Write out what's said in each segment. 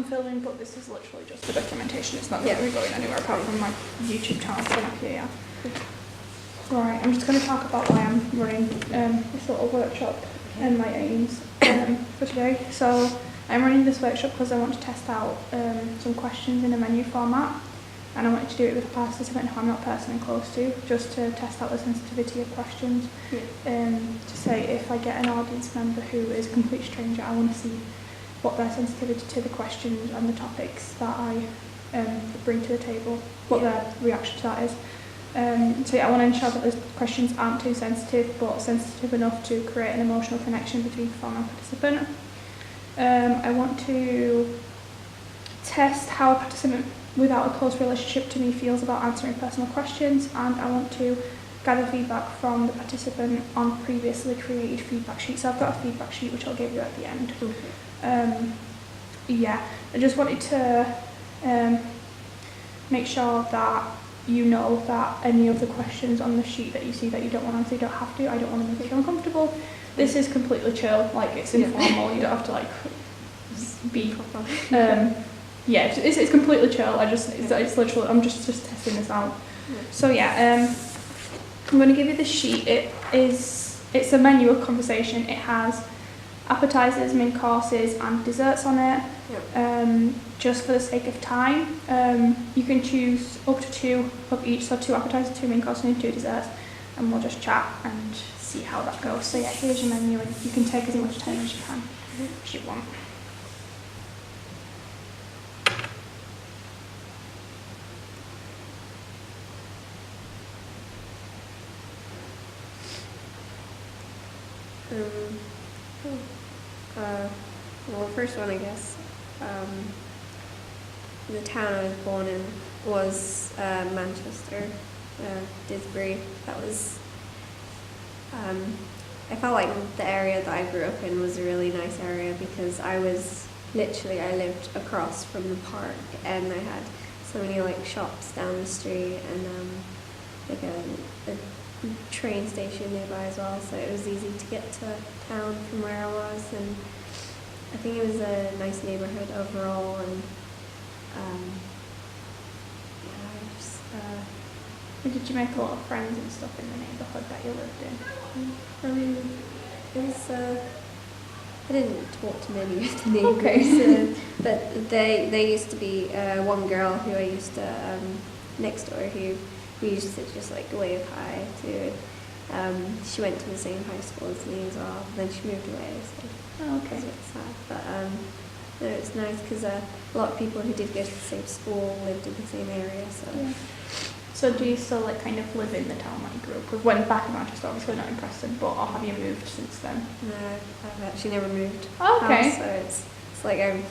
I'm filming, but this is literally just the documentation. It's not going to be going anywhere apart from my YouTube channel going up here. Right, I'm just going to talk about why I'm running this little workshop and my aims for today. So I'm running this workshop because I want to test out some questions in a menu format, and I wanted to do it with a participant who I'm not personally close to, just to test out the sensitivity of questions. To say if I get an audience member who is a complete stranger, I want to see what their sensitivity to the questions and the topics that I bring to the table, what their reaction to that is. So yeah, I want to ensure that the questions aren't too sensitive, but sensitive enough to create an emotional connection between performer and participant. I want to test how a participant without a close relationship to me feels about answering personal questions, and I want to gather feedback from the participant on previously created feedback sheets. So I've got a feedback sheet which I'll give you at the end. Yeah, I just wanted to make sure that you know that any of the questions on the sheet that you see that you don't want to answer, you don't have to. I don't want to make you feel uncomfortable. This is completely chill, like it's informal. You don't have to like be. Yeah, it's completely chill. It's literally, I'm just testing this out. So yeah, I'm going to give you this sheet. It's a menu of conversation. It has appetizers, main courses, and desserts on it. Just for the sake of time, you can choose up to 2 of each, so 2 appetizers, 2 main courses, and 2 desserts, and we'll just chat and see how that goes. So yeah, here's your menu, and you can take as much time as you can, if you want. Well, the first one, I guess, the town I was born in was Manchester, Didsbury. That was, I felt like the area that I grew up in was a really nice area because I lived across from the park, and I had so many like shops down the street and like a train station nearby as well, so it was easy to get to town from where I was, and I think it was a nice neighborhood overall, and Did you make a lot of friends and stuff in the neighbourhood that you lived in? I mean, it was, I didn't talk to many of the neighbours, but there used to be one girl who I used to, next door, who we used to just like wave hi to. She went to the same high school as me as well, then she moved away, so okay. it was a bit sad. But no, it's nice because a lot of people who did go to the same school lived in the same area, so. Yeah. So do you still like kind of live in the town that you grew up with? When back in Manchester, obviously not in Preston, but or have you moved since then? No, I've actually never moved. Oh, okay. House, so it's like I'm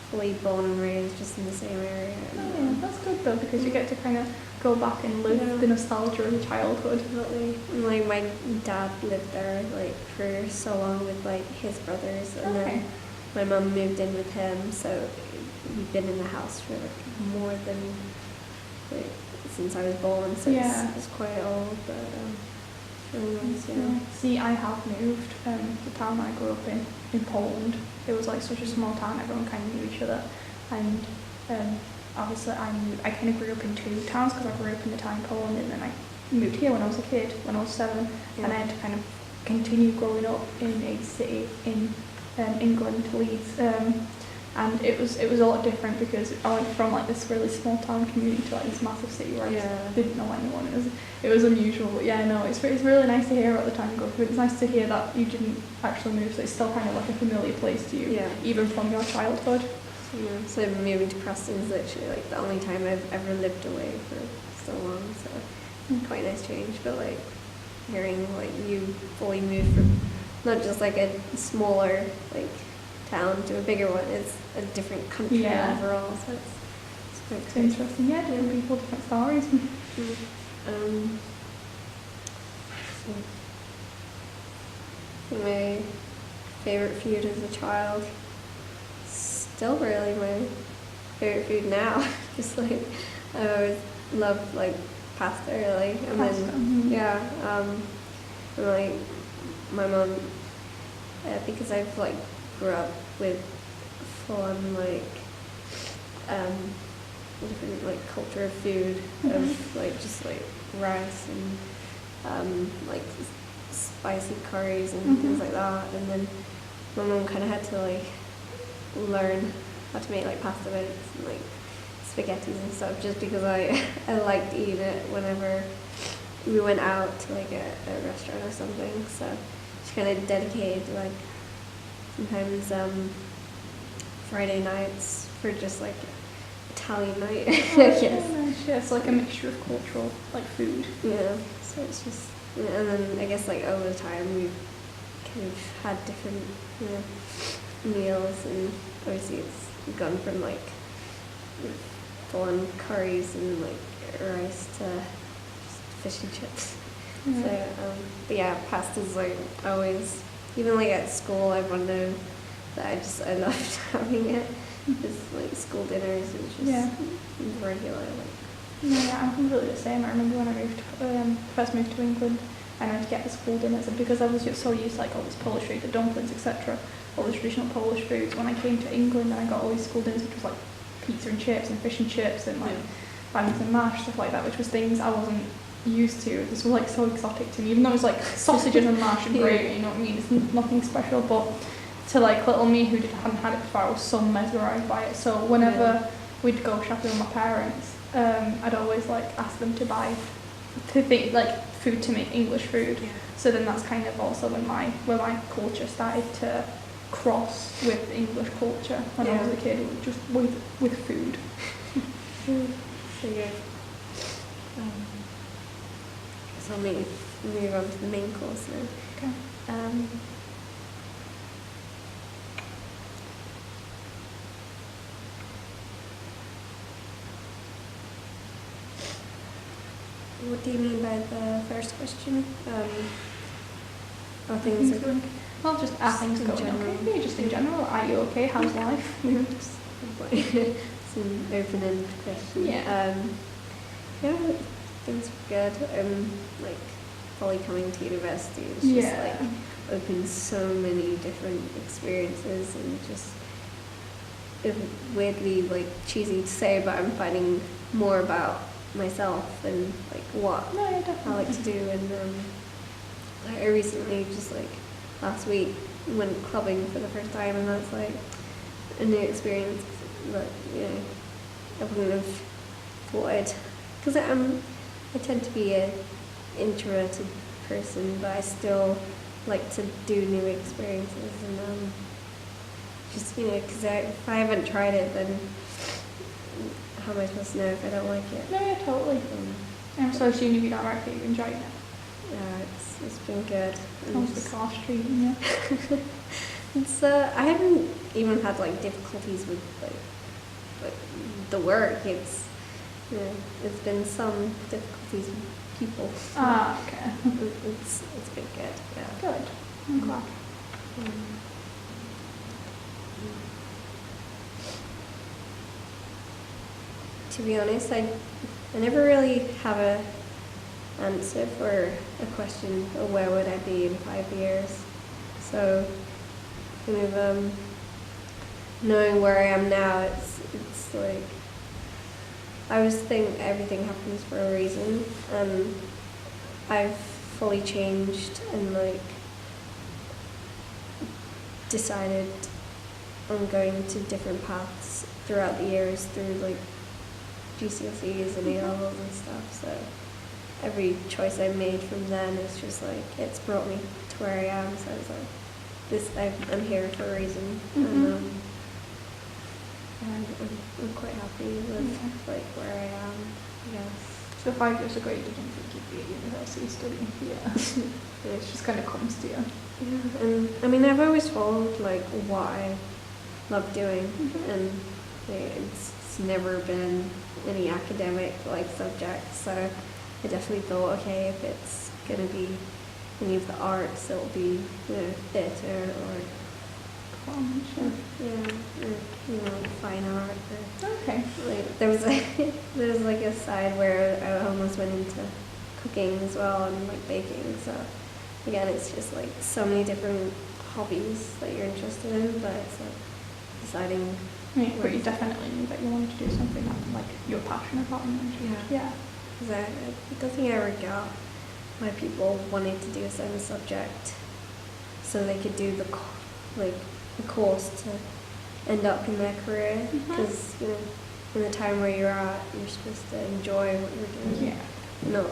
fully born and raised just in the same area. Oh, yeah, that's good though, because you get to kind of go back and live the nostalgia of your childhood. Definitely. And like my dad lived there like for so long with like his brothers, and then my mum moved in with him, so we've been in the house for like more than like since I was born, so it's quite old, but really nice, yeah. See, I have moved. The town I grew up in Poland, it was like such a small town, everyone kind of knew each other, and obviously I kind of grew up in 2 towns because I grew up in the town in Poland, and then I moved here when I was a kid, when I was 7, and I had to kind of continue growing up in a city in England, Leeds, and it was a lot different because I went from like this really small town community to like this massive city where I just didn't know anyone. It was unusual, but yeah, no, it's really nice to hear about the time you go through. It's nice to hear that you didn't actually move, so it's still kind of like a familiar place to you, even from your childhood. Yeah, so moving to Preston is literally like the only time I've ever lived away for so long, so quite a nice change. But like hearing like you fully moved from not just like a smaller like town to a bigger one, it's a different country overall, so it's quite interesting. Yeah, different people, different stories. My favourite food as a child, still really my favourite food now. Just like I always loved like pasta really, and then and like my mum, because I've like grew up with full on like different like culture of food, of like just like rice and like spicy curries and things like that. And then my mum kind of had to like learn how to make like pasta bits and like spaghettis and stuff, just because I liked eating it whenever we went out to like a restaurant or something. So she kind of dedicated like sometimes Friday nights for just like Italian night. Oh, that's really nice. Yeah, it's like a mixture of cultural like food. Yeah, so it's just, and then I guess like over the time we've kind of had different, you know, meals, and obviously it's gone from like full-on curries and like rice to just fish and chips. So, but yeah, pasta's like always, even like at school, everyone knows that I loved having it. Just like school dinners and just regular like. Yeah, I'm completely the same. I remember when I first moved to England, and I had to get the school dinners, and because I was just so used to like all this Polish food, the dumplings, etc., all the traditional Polish foods. When I came to England, and I got all these school dinners, which was like pizza and chips and fish and chips and like bangers and mash, stuff like that, which was things I wasn't used to. This was like so exotic to me, even though it was like sausages and mash and gravy. You know what I mean? It's nothing special, but to like little me who hadn't had it before, I was so mesmerised by it. So whenever we'd go shopping with my parents, I'd always like ask them to buy like food to make English food. So then that's kind of also when my culture started to cross with English culture when I was a kid, just with food. So yeah. So I'll move on to the main course now. Okay. What do you mean by the first question? Are things going? Well, just are things going okay? Yeah, just in general. Are you okay? How's life? It's an open-ended question. Yeah, things are good. Like fully coming to university is just like opened so many different experiences, and just it's weirdly like cheesy to say, but I'm finding more about myself and like what I like to do. And I recently, just like last week, went clubbing for the first time, and that's like a new experience that I wouldn't have thought, because I tend to be an introverted person, but I still like to do new experiences, and just because if I haven't tried it, then how am I supposed to know if I don't like it? No, yeah, totally. I'm so assuming if you don't like it, you enjoyed it. Yeah, it's been good. How's the class treating you? It's I haven't even had like difficulties with like the work. It's it's been some difficulties with people. Okay. It's been good. Yeah. Good. I'm glad. To be honest, I never really have a answer for a question of where would I be in 5 years. So kind of knowing where I am now, it's like I always think everything happens for a reason, and I've fully changed and like decided on going to different paths throughout the years, through like GCSEs and A-levels and stuff. So every choice I made from then is just like it's brought me to where I am. So it's like I'm here for a reason, and I'm quite happy with like where I am. Yes. So 5 years ago, you didn't think you'd be at university studying theatre. It just kind of comes to you. Yeah, and I mean I've always followed like what I love doing, and it's never been any academic like subject. So I definitely thought, okay, if it's gonna be any of the arts, it'll be theatre or fine art. Okay. Like there was like a side where I almost went into cooking as well, and like baking. So again, it's just like so many different hobbies that you're interested in, but it's like deciding Yeah, but you definitely knew that you wanted to do something that like you're passionate about and mentioned. Yeah. Because I don't think I ever got why people wanted to do a certain subject so they could do the course to end up in their career. Because you know, in the time where you're at, you're supposed to enjoy what you're doing. Yeah. Not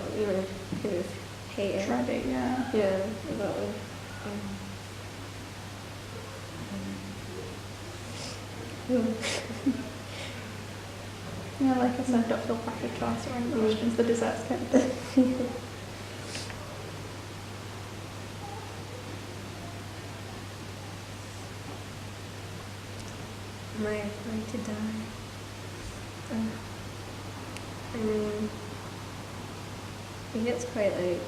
kind of hate it. Dread it. Yeah. Yeah, exactly. Yeah, like I said, don't feel pressured to answer any questions. The dessert's kept. Am I afraid to die? I mean, I think it's quite like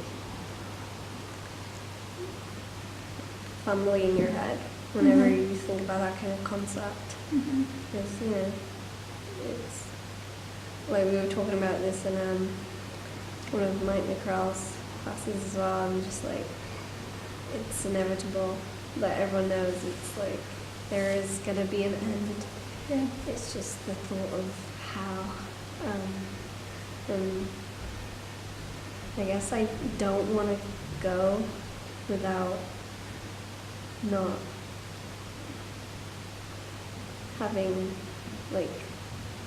fumbling in your head whenever you think about that kind of concept. Because, you know, it's like we were talking about this in one of Mike McCraw's classes as well. I'm just like, it's inevitable that everyone knows it's like there is going to be an end. Yeah. It's just the thought of how. And I guess I don't want to go without not having, like,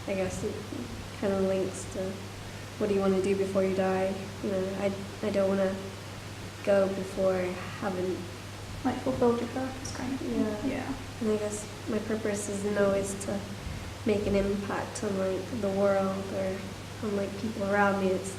I guess it kind of links to what do you want to do before you die. You know, I don't want to go before I haven't Like fulfilled your purpose, kind of. Yeah. And I guess my purpose isn't always to make an impact on like the world or on like people around me. It's